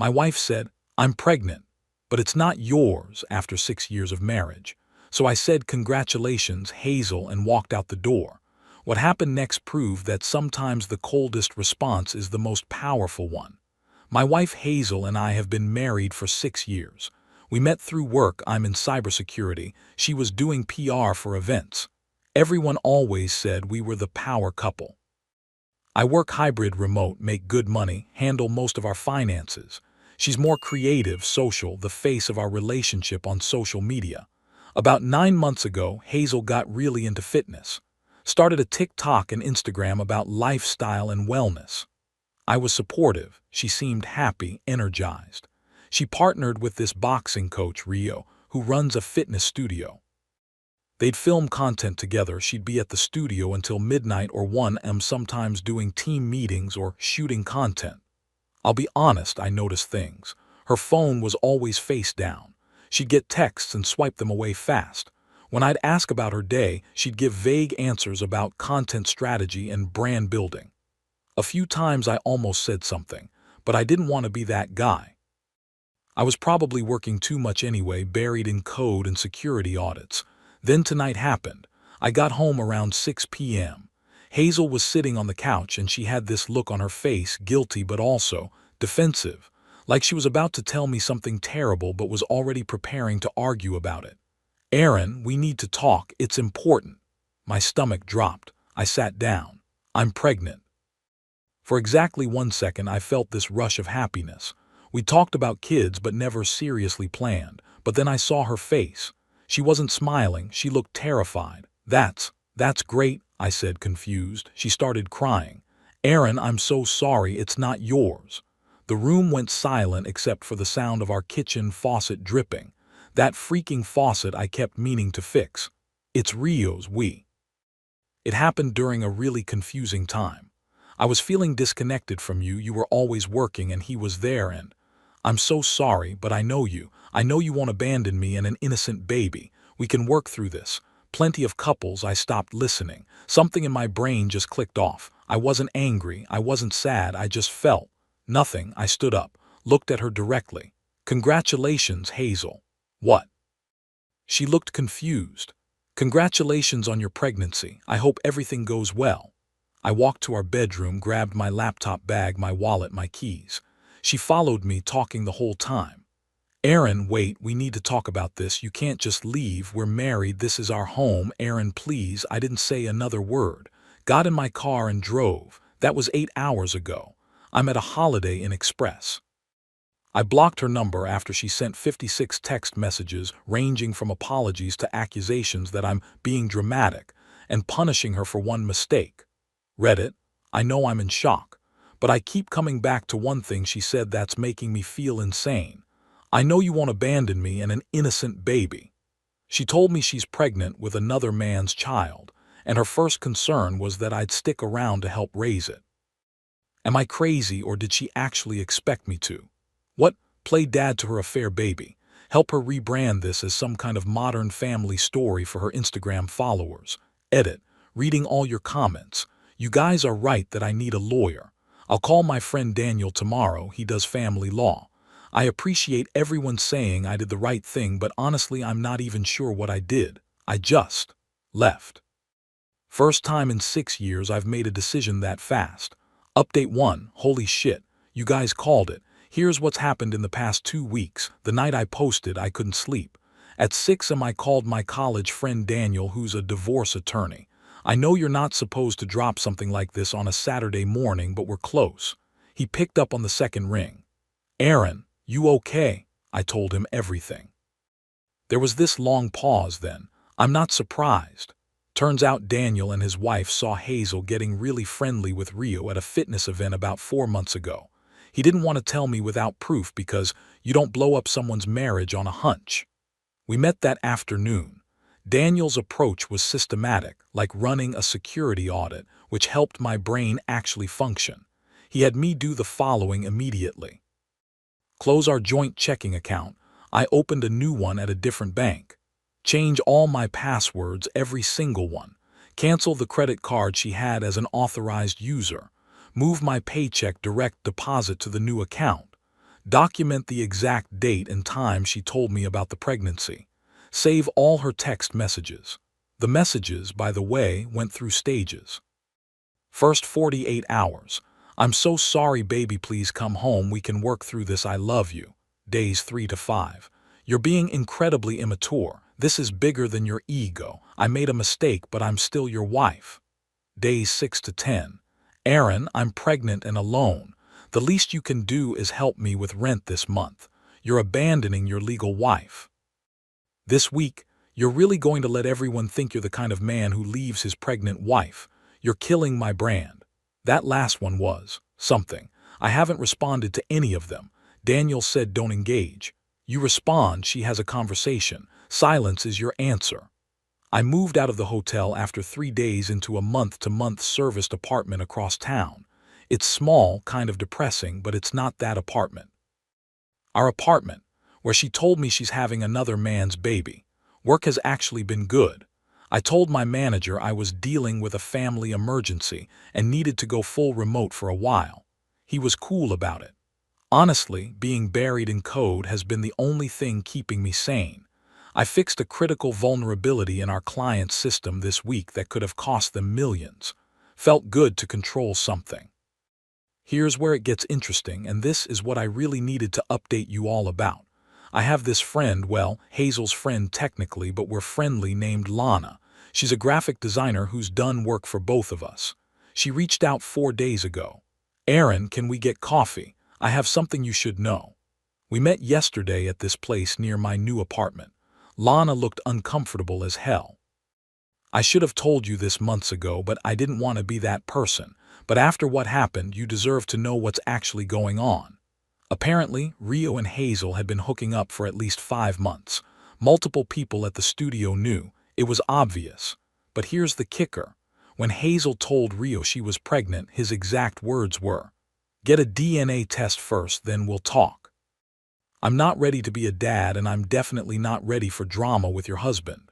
My wife said, "I'm pregnant, but it's not yours," after 6 years of marriage. So I said, "Congratulations, Hazel," and walked out the door. What happened next proved that sometimes the coldest response is the most powerful one. My wife Hazel and I have been married for 6 years. We met through work. I'm in cybersecurity. She was doing PR for events. Everyone always said we were the power couple. I work hybrid remote, make good money, handle most of our finances. She's more creative, social, the face of our relationship on social media. About 9 months ago, Hazel got really into fitness. Started a TikTok and Instagram about lifestyle and wellness. I was supportive. She seemed happy, energized. She partnered with this boxing coach, Rio, who runs a fitness studio. They'd film content together. She'd be at the studio until midnight or 1 a.m., sometimes doing team meetings or shooting content. I'll be honest, I noticed things. Her phone was always face down. She'd get texts and swipe them away fast. When I'd ask about her day, she'd give vague answers about content strategy and brand building. A few times I almost said something, but I didn't want to be that guy. I was probably working too much anyway, buried in code and security audits. Then tonight happened. I got home around 6 p.m. Hazel was sitting on the couch and she had this look on her face, guilty but also defensive, like she was about to tell me something terrible but was already preparing to argue about it. "Aaron, we need to talk. It's important." My stomach dropped. I sat down. "I'm pregnant." For exactly 1 second I felt this rush of happiness. We talked about kids but never seriously planned, but then I saw her face. She wasn't smiling, she looked terrified. That's great," I said, confused. She started crying. "Aaron, I'm so sorry, it's not yours." The room went silent except for the sound of our kitchen faucet dripping. That freaking faucet I kept meaning to fix. "It's Rio's, It happened during a really confusing time. I was feeling disconnected from you. You were always working and he was there, and I'm so sorry, but I know you. I know you won't abandon me and an innocent baby. We can work through this. Plenty of couples." I stopped listening. Something in my brain just clicked off. I wasn't angry. I wasn't sad. I just felt nothing. I stood up, looked at her directly. "Congratulations, Hazel." "What?" She looked confused. "Congratulations on your pregnancy. I hope everything goes well." I walked to our bedroom, grabbed my laptop bag, my wallet, my keys. She followed me, talking the whole time. "Aaron, wait, we need to talk about this. You can't just leave. We're married. This is our home. Aaron, please." I didn't say another word. Got in my car and drove. That was 8 hours ago. I'm at a Holiday Inn Express. I blocked her number after she sent 56 text messages ranging from apologies to accusations that I'm being dramatic and punishing her for one mistake. Read it. I know I'm in shock, but I keep coming back to one thing she said that's making me feel insane. "I know you won't abandon me and an innocent baby." She told me she's pregnant with another man's child, and her first concern was that I'd stick around to help raise it. Am I crazy, or did she actually expect me to? What? Play dad to her affair baby? Help her rebrand this as some kind of modern family story for her Instagram followers? Edit. Reading all your comments. You guys are right that I need a lawyer. I'll call my friend Daniel tomorrow. He does family law. I appreciate everyone saying I did the right thing, but honestly I'm not even sure what I did. I just left. First time in 6 years I've made a decision that fast. Update 1. Holy shit. You guys called it. Here's what's happened in the past 2 weeks. The night I posted, I couldn't sleep. At 6 a.m. I called my college friend Daniel, who's a divorce attorney. "I know you're not supposed to drop something like this on a Saturday morning, but we're close." He picked up on the second ring. "Aaron, you okay?" I told him everything. There was this long pause then. "I'm not surprised." Turns out Daniel and his wife saw Hazel getting really friendly with Rio at a fitness event about 4 months ago. He didn't want to tell me without proof because you don't blow up someone's marriage on a hunch. We met that afternoon. Daniel's approach was systematic, like running a security audit, which helped my brain actually function. He had me do the following immediately. Close our joint checking account. I opened a new one at a different bank. Change all my passwords, every single one. Cancel the credit card she had as an authorized user. Move my paycheck direct deposit to the new account. Document the exact date and time she told me about the pregnancy. Save all her text messages. The messages, by the way, went through stages. First 48 hours. I'm so sorry, baby, please come home, we can work through this, I love you. Days 3 to 5. You're being incredibly immature. This is bigger than your ego. I made a mistake, but I'm still your wife. Days 6 to 10. Aaron, I'm pregnant and alone. The least you can do is help me with rent this month. You're abandoning your legal wife. This week, you're really going to let everyone think you're the kind of man who leaves his pregnant wife. You're killing my brand. That last one was something. I haven't responded to any of them. Daniel said don't engage. You respond, she has a conversation. Silence is your answer. I moved out of the hotel after 3 days into a month-to-month serviced apartment across town. It's small, kind of depressing, but it's not that apartment. Our apartment, where she told me she's having another man's baby. Work has actually been good. I told my manager I was dealing with a family emergency and needed to go full remote for a while. He was cool about it. Honestly, being buried in code has been the only thing keeping me sane. I fixed a critical vulnerability in our client's system this week that could have cost them millions. Felt good to control something. Here's where it gets interesting, and this is what I really needed to update you all about. I have this friend, well, Hazel's friend technically, but we're friendly, named Lana. She's a graphic designer who's done work for both of us. She reached out 4 days ago. Aaron, can we get coffee? I have something you should know. We met yesterday at this place near my new apartment. Lana looked uncomfortable as hell. I should have told you this months ago, but I didn't want to be that person. But after what happened, you deserve to know what's actually going on. Apparently, Rio and Hazel had been hooking up for at least 5 months. Multiple people at the studio knew. It was obvious. But here's the kicker. When Hazel told Rio she was pregnant, his exact words were, "Get a DNA test first, then we'll talk." I'm not ready to be a dad, and I'm definitely not ready for drama with your husband.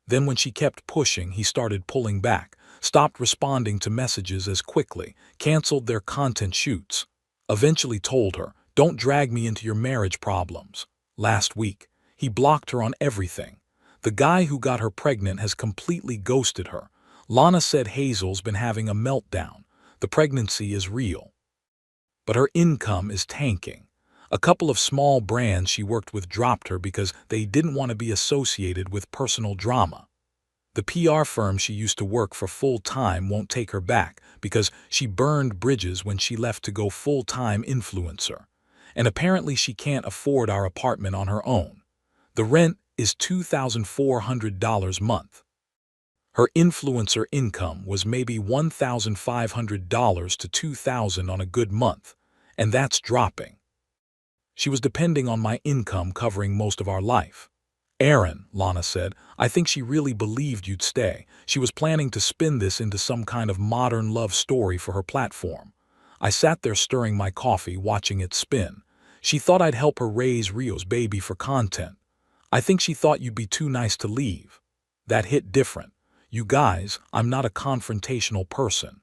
Then when she kept pushing, he started pulling back, stopped responding to messages as quickly, canceled their content shoots. Eventually told her, "Don't drag me into your marriage problems." Last week, he blocked her on everything. The guy who got her pregnant has completely ghosted her. Lana said Hazel's been having a meltdown. The pregnancy is real. But her income is tanking. A couple of small brands she worked with dropped her because they didn't want to be associated with personal drama. The PR firm she used to work for full-time won't take her back because she burned bridges when she left to go full-time influencer. And apparently she can't afford our apartment on her own. The rent is $2,400 a month. Her influencer income was maybe $1,500 to $2,000 on a good month, and that's dropping. She was depending on my income covering most of our life. Aaron, Lana said, I think she really believed you'd stay. She was planning to spin this into some kind of modern love story for her platform. I sat there stirring my coffee, watching it spin. She thought I'd help her raise Rio's baby for content. I think she thought you'd be too nice to leave. That hit different. You guys, I'm not a confrontational person.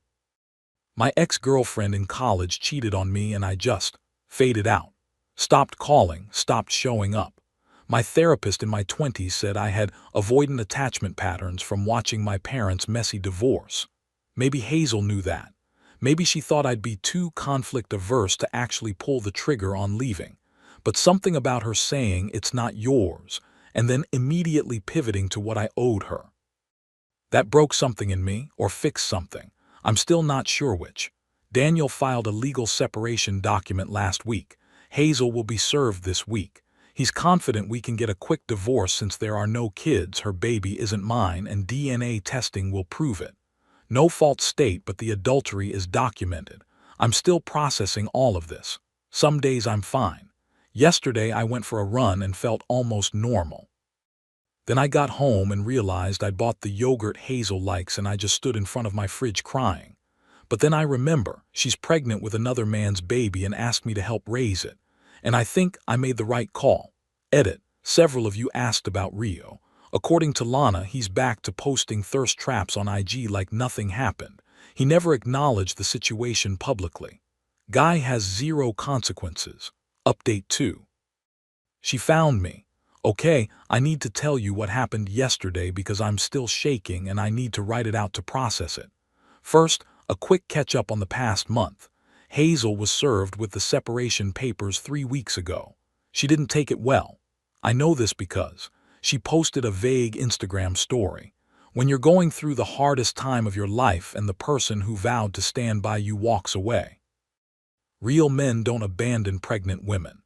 My ex-girlfriend in college cheated on me and I just faded out. Stopped calling, stopped showing up. My therapist in my 20s said I had avoidant attachment patterns from watching my parents' messy divorce. Maybe Hazel knew that. Maybe she thought I'd be too conflict-averse to actually pull the trigger on leaving. But something about her saying, "It's not yours," and then immediately pivoting to what I owed her. That broke something in me, or fixed something. I'm still not sure which. Daniel filed a legal separation document last week. Hazel will be served this week. He's confident we can get a quick divorce since there are no kids, her baby isn't mine, and DNA testing will prove it. No fault state, but the adultery is documented. I'm still processing all of this. Some days I'm fine. Yesterday I went for a run and felt almost normal. Then I got home and realized I'd bought the yogurt Hazel likes and I just stood in front of my fridge crying. But then I remember she's pregnant with another man's baby and asked me to help raise it. And I think I made the right call. Edit. Several of you asked about Rio. According to Lana, he's back to posting thirst traps on IG like nothing happened. He never acknowledged the situation publicly. Guy has zero consequences. Update 2. She found me. Okay, I need to tell you what happened yesterday because I'm still shaking and I need to write it out to process it. First, a quick catch-up on the past month. Hazel was served with the separation papers 3 weeks ago. She didn't take it well. I know this because she posted a vague Instagram story. When you're going through the hardest time of your life and the person who vowed to stand by you walks away. Real men don't abandon pregnant women.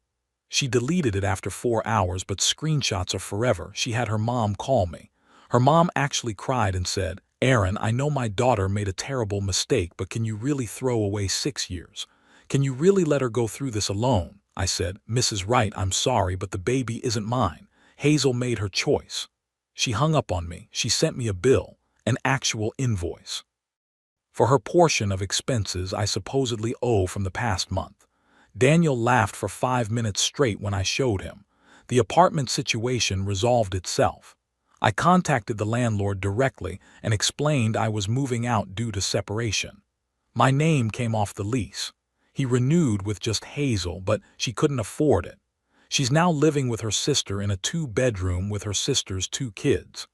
She deleted it after 4 hours, but screenshots are forever. She had her mom call me. Her mom actually cried and said, "Aaron, I know my daughter made a terrible mistake, but can you really throw away 6 years? Can you really let her go through this alone?" I said, "Mrs. Wright, I'm sorry, but the baby isn't mine. Hazel made her choice." She hung up on me. She sent me a bill, an actual invoice, for her portion of expenses I supposedly owe from the past month. Daniel laughed for 5 minutes straight when I showed him. The apartment situation resolved itself. I contacted the landlord directly and explained I was moving out due to separation. My name came off the lease. He renewed with just Hazel, but she couldn't afford it. She's now living with her sister in a 2-bedroom with her sister's 2 kids.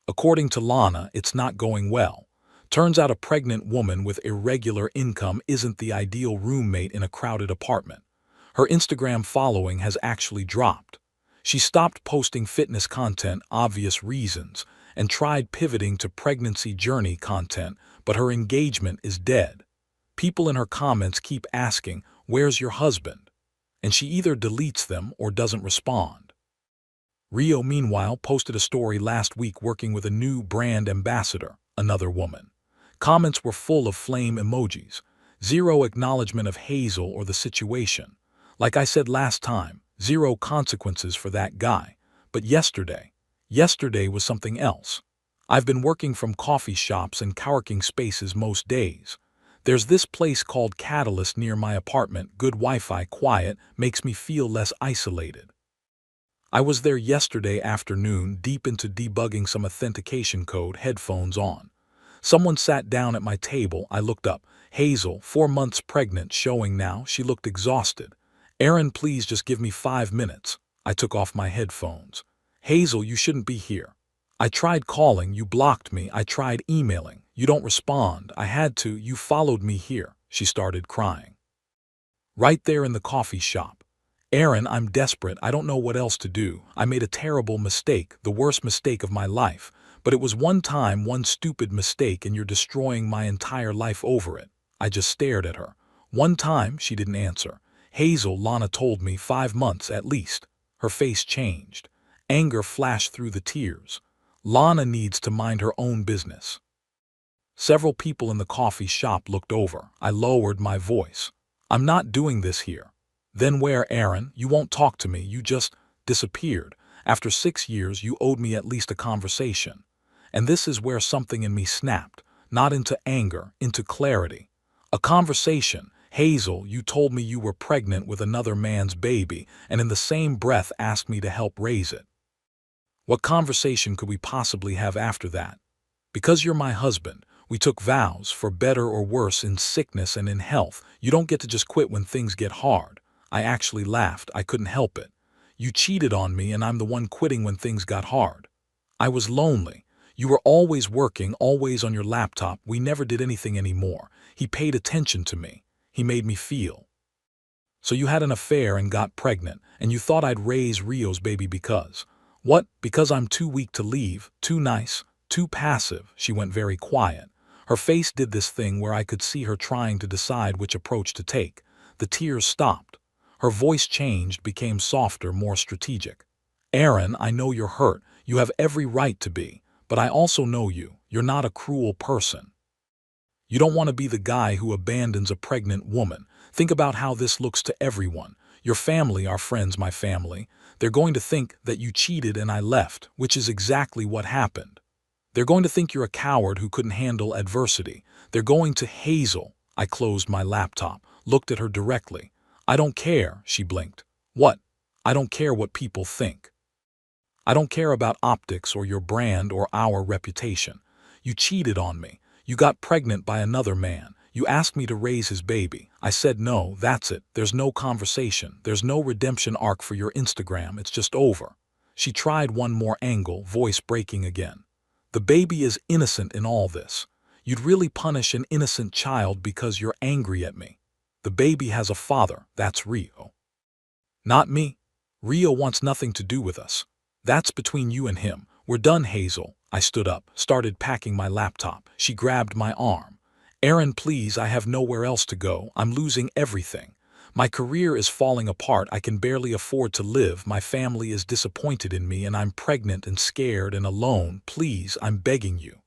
According to Lana, it's not going well. Turns out a pregnant woman with irregular income isn't the ideal roommate in a crowded apartment. Her Instagram following has actually dropped. She stopped posting fitness content, obvious reasons, and tried pivoting to pregnancy journey content, but her engagement is dead. People in her comments keep asking, "Where's your husband?" And she either deletes them or doesn't respond. Rio, meanwhile, posted a story last week working with a new brand ambassador, another woman. Comments were full of flame emojis. Zero acknowledgement of Hazel or the situation. Like I said last time, zero consequences for that guy. But yesterday was something else. I've been working from coffee shops and co-working spaces most days. There's this place called Catalyst near my apartment. Good Wi-Fi, quiet, makes me feel less isolated. I was there yesterday afternoon, deep into debugging some authentication code, headphones on. Someone sat down at my table. I looked up. Hazel, 4 months pregnant, showing now. She looked exhausted. "Aaron, please just give me 5 minutes." I took off my headphones. "Hazel, you shouldn't be here. I tried calling, you blocked me. I tried emailing, you don't respond. I had to, you followed me here." She started crying. Right there in the coffee shop. "Aaron, I'm desperate. I don't know what else to do. I made a terrible mistake, the worst mistake of my life. But it was one time, one stupid mistake, and you're destroying my entire life over it." I just stared at her. "One time," she didn't answer. "Hazel," Lana told me, 5 months at least." Her face changed. Anger flashed through the tears. "Lana needs to mind her own business." Several people in the coffee shop looked over. I lowered my voice. "I'm not doing this here." "Then where, Aaron? You won't talk to me. You just disappeared. After 6 years, you owed me at least a conversation." And this is where something in me snapped, not into anger, into clarity. "A conversation. Hazel, you told me you were pregnant with another man's baby, and in the same breath asked me to help raise it. What conversation could we possibly have after that? Because you're my husband, we took vows, for better or worse, in sickness and in health. You don't get to just quit when things get hard." I actually laughed. I couldn't help it. "You cheated on me, and I'm the one quitting when things got hard. I was lonely. You were always working, always on your laptop. We never did anything anymore. He paid attention to me. He made me feel. So you had an affair and got pregnant, and you thought I'd raise Rio's baby because. What? Because I'm too weak to leave, too nice, too passive." She went very quiet. Her face did this thing where I could see her trying to decide which approach to take. The tears stopped. Her voice changed, became softer, more strategic. "Aaron, I know you're hurt. You have every right to be. But I also know you. You're not a cruel person. You don't want to be the guy who abandons a pregnant woman. Think about how this looks to everyone. Your family, our friends, my family. They're going to think that you cheated and I left, which is exactly what happened. They're going to think you're a coward who couldn't handle adversity. They're going to Hazel." I closed my laptop, looked at her directly. "I don't care," she blinked. "What?" "I don't care what people think. I don't care about optics or your brand or our reputation. You cheated on me. You got pregnant by another man. You asked me to raise his baby. I said no, that's it. There's no conversation. There's no redemption arc for your Instagram. It's just over. She tried one more angle, voice breaking again. The baby is innocent in all this. You'd really punish an innocent child because you're angry at me. The baby has a father, that's Rio. Not me. Rio wants nothing to do with us. That's between you and him. We're done, Hazel. I stood up, started packing my laptop. She grabbed my arm. Aaron, please, I have nowhere else to go. I'm losing everything. My career is falling apart. I can barely afford to live. My family is disappointed in me, and I'm pregnant and scared and alone. Please, I'm begging you.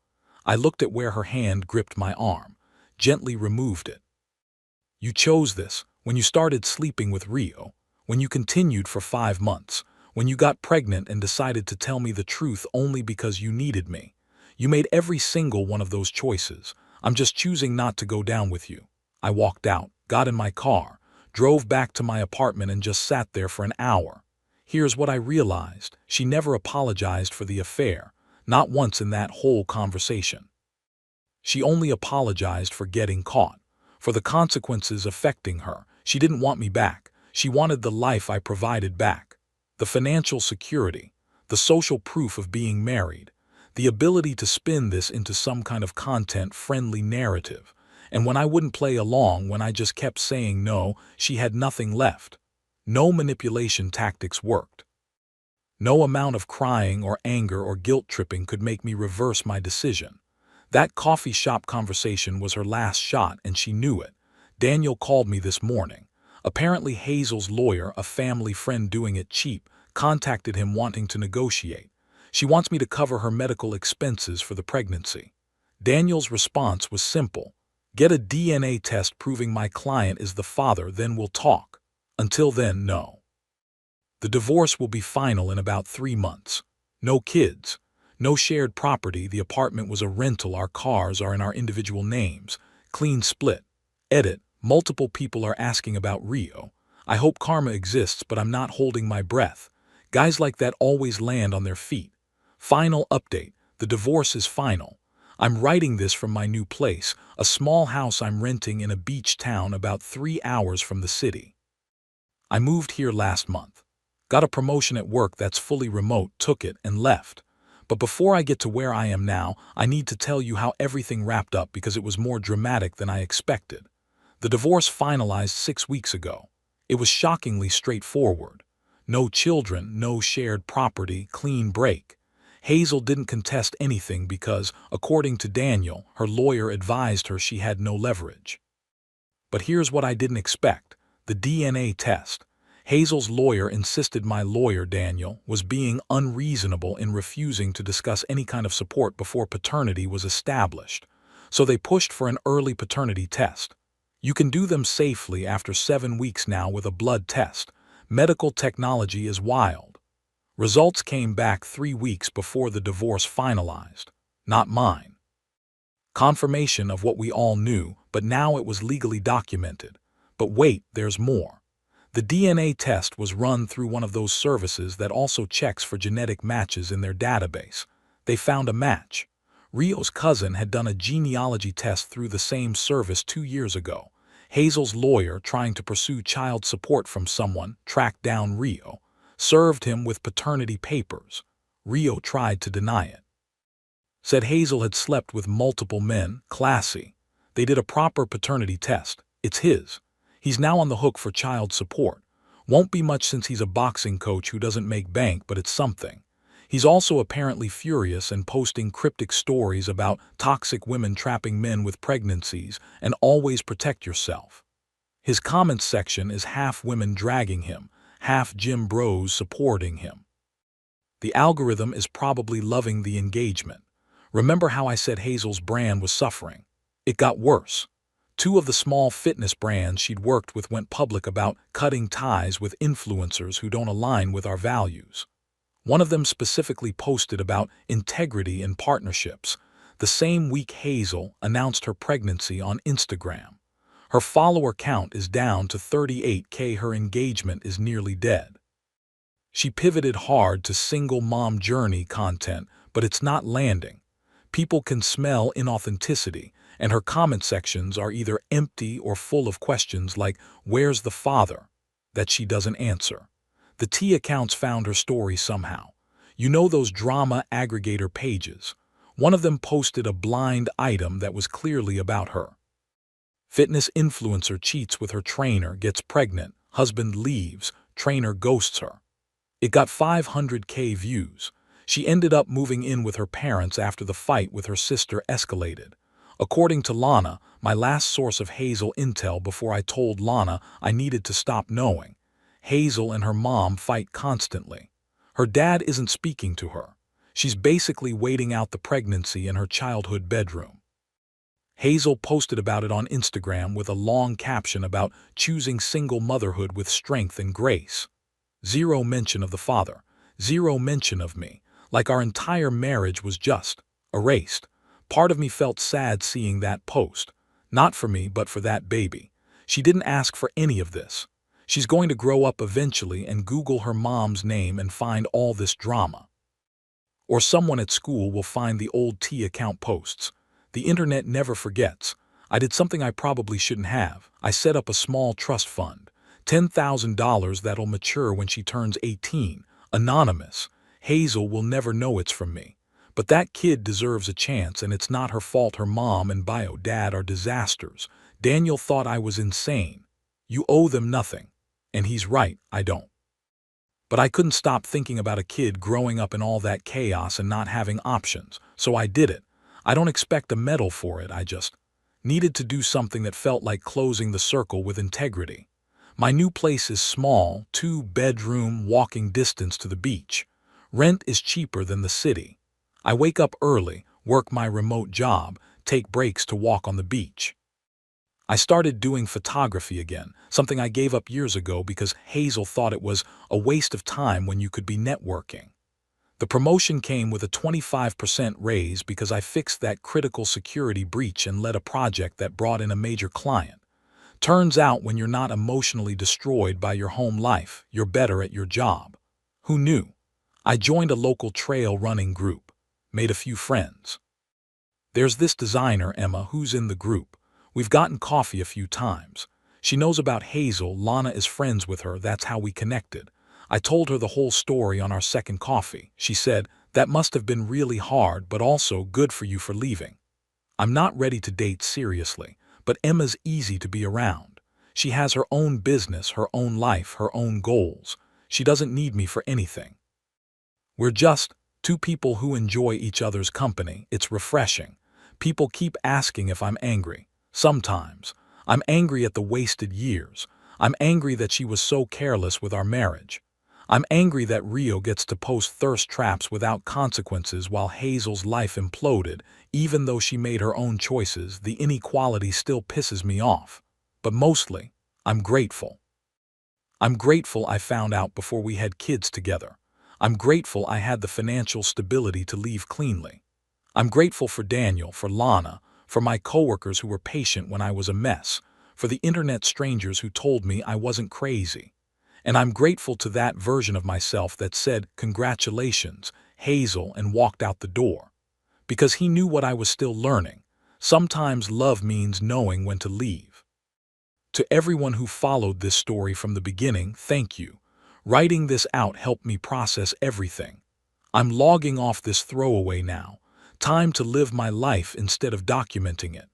I looked at where her hand gripped my arm, gently removed it. You chose this when you started sleeping with Rio, when you continued for 5 months, when you got pregnant and decided to tell me the truth only because you needed me. You made every single one of those choices. I'm just choosing not to go down with you. I walked out, got in my car, drove back to my apartment and just sat there for an hour. Here's what I realized. She never apologized for the affair, not once in that whole conversation. She only apologized for getting caught, for the consequences affecting her. She didn't want me back. She wanted the life I provided back. The financial security, the social proof of being married, the ability to spin this into some kind of content-friendly narrative. And when I wouldn't play along, when I just kept saying no, she had nothing left. No manipulation tactics worked. No amount of crying or anger or guilt-tripping could make me reverse my decision. That coffee shop conversation was her last shot, and she knew it. Daniel called me this morning. Apparently Hazel's lawyer, a family friend doing it cheap, contacted him wanting to negotiate. She wants me to cover her medical expenses for the pregnancy. Daniel's response was simple. Get a DNA test proving my client is the father, then we'll talk. Until then, no. The divorce will be final in about 3 months. No kids. No shared property. The apartment was a rental. Our cars are in our individual names. Clean split. Edit. Multiple people are asking about Rio. I hope karma exists, but I'm not holding my breath. Guys like that always land on their feet. Final update. The divorce is final. I'm writing this from my new place, a small house I'm renting in a beach town about 3 hours from the city. I moved here last month. Got a promotion at work that's fully remote, took it, and left. But before I get to where I am now, I need to tell you how everything wrapped up because it was more dramatic than I expected. The divorce finalized 6 weeks ago. It was shockingly straightforward. No children, no shared property, clean break. Hazel didn't contest anything because, according to Daniel, her lawyer advised her she had no leverage. But here's what I didn't expect: the DNA test. Hazel's lawyer insisted my lawyer, Daniel, was being unreasonable in refusing to discuss any kind of support before paternity was established. So they pushed for an early paternity test. You can do them safely after 7 weeks now with a blood test. Medical technology is wild. Results came back 3 weeks before the divorce finalized. Not mine. Confirmation of what we all knew, but now it was legally documented. But wait, there's more. The DNA test was run through one of those services that also checks for genetic matches in their database. They found a match. Rio's cousin had done a genealogy test through the same service 2 years ago. Hazel's lawyer, trying to pursue child support from someone, tracked down Rio, served him with paternity papers. Rio tried to deny it. Said Hazel had slept with multiple men, classy. They did a proper paternity test. It's his. He's now on the hook for child support. Won't be much since he's a boxing coach who doesn't make bank, but it's something. He's also apparently furious and posting cryptic stories about toxic women trapping men with pregnancies and always protect yourself. His comments section is half women dragging him, half gym bros supporting him. The algorithm is probably loving the engagement. Remember how I said Hazel's brand was suffering? It got worse. 2 of the small fitness brands she'd worked with went public about cutting ties with influencers who don't align with our values. One of them specifically posted about integrity in partnerships. The same week Hazel announced her pregnancy on Instagram. Her follower count is down to 38K. Her engagement is nearly dead. She pivoted hard to single mom journey content, but it's not landing. People can smell inauthenticity, and her comment sections are either empty or full of questions like, "Where's the father?" that she doesn't answer. The T accounts found her story somehow. You know those drama aggregator pages? One of them posted a blind item that was clearly about her. Fitness influencer cheats with her trainer, gets pregnant, husband leaves, trainer ghosts her. It got 500K views. She ended up moving in with her parents after the fight with her sister escalated. According to Lana, my last source of Hazel intel before I told Lana I needed to stop knowing, Hazel and her mom fight constantly. Her dad isn't speaking to her. She's basically waiting out the pregnancy in her childhood bedroom. Hazel posted about it on Instagram with a long caption about choosing single motherhood with strength and grace. Zero mention of the father. Zero mention of me. Like our entire marriage was just erased. Part of me felt sad seeing that post. Not for me, but for that baby. She didn't ask for any of this. She's going to grow up eventually and Google her mom's name and find all this drama. Or someone at school will find the old T account posts. The internet never forgets. I did something I probably shouldn't have. I set up a small trust fund. $10,000 that'll mature when she turns 18. Anonymous. Hazel will never know it's from me. But that kid deserves a chance, and it's not her fault her mom and bio dad are disasters. Daniel thought I was insane. You owe them nothing. And he's right, I don't. But I couldn't stop thinking about a kid growing up in all that chaos and not having options, so I did it. I don't expect a medal for it, I just needed to do something that felt like closing the circle with integrity. My new place is small, 2-bedroom, walking distance to the beach. Rent is cheaper than the city. I wake up early, work my remote job, take breaks to walk on the beach. I started doing photography again, something I gave up years ago because Hazel thought it was a waste of time when you could be networking. The promotion came with a 25% raise because I fixed that critical security breach and led a project that brought in a major client. Turns out when you're not emotionally destroyed by your home life, you're better at your job. Who knew? I joined a local trail running group, made a few friends. There's this designer, Emma, who's in the group. We've gotten coffee a few times. She knows about Hazel, Lana is friends with her, that's how we connected. I told her the whole story on our second coffee. She said, "That must have been really hard, but also good for you for leaving." I'm not ready to date seriously, but Emma's easy to be around. She has her own business, her own life, her own goals. She doesn't need me for anything. We're just two people who enjoy each other's company. It's refreshing. People keep asking if I'm angry. Sometimes. I'm angry at the wasted years. I'm angry that she was so careless with our marriage. I'm angry that Rio gets to post thirst traps without consequences while Hazel's life imploded. Even though she made her own choices, the inequality still pisses me off. But mostly, I'm grateful. I'm grateful I found out before we had kids together. I'm grateful I had the financial stability to leave cleanly. I'm grateful for Daniel, for Lana, for my coworkers who were patient when I was a mess, for the internet strangers who told me I wasn't crazy. And I'm grateful to that version of myself that said, "Congratulations, Hazel," and walked out the door. Because he knew what I was still learning. Sometimes love means knowing when to leave. To everyone who followed this story from the beginning, thank you. Writing this out helped me process everything. I'm logging off this throwaway now. Time to live my life instead of documenting it.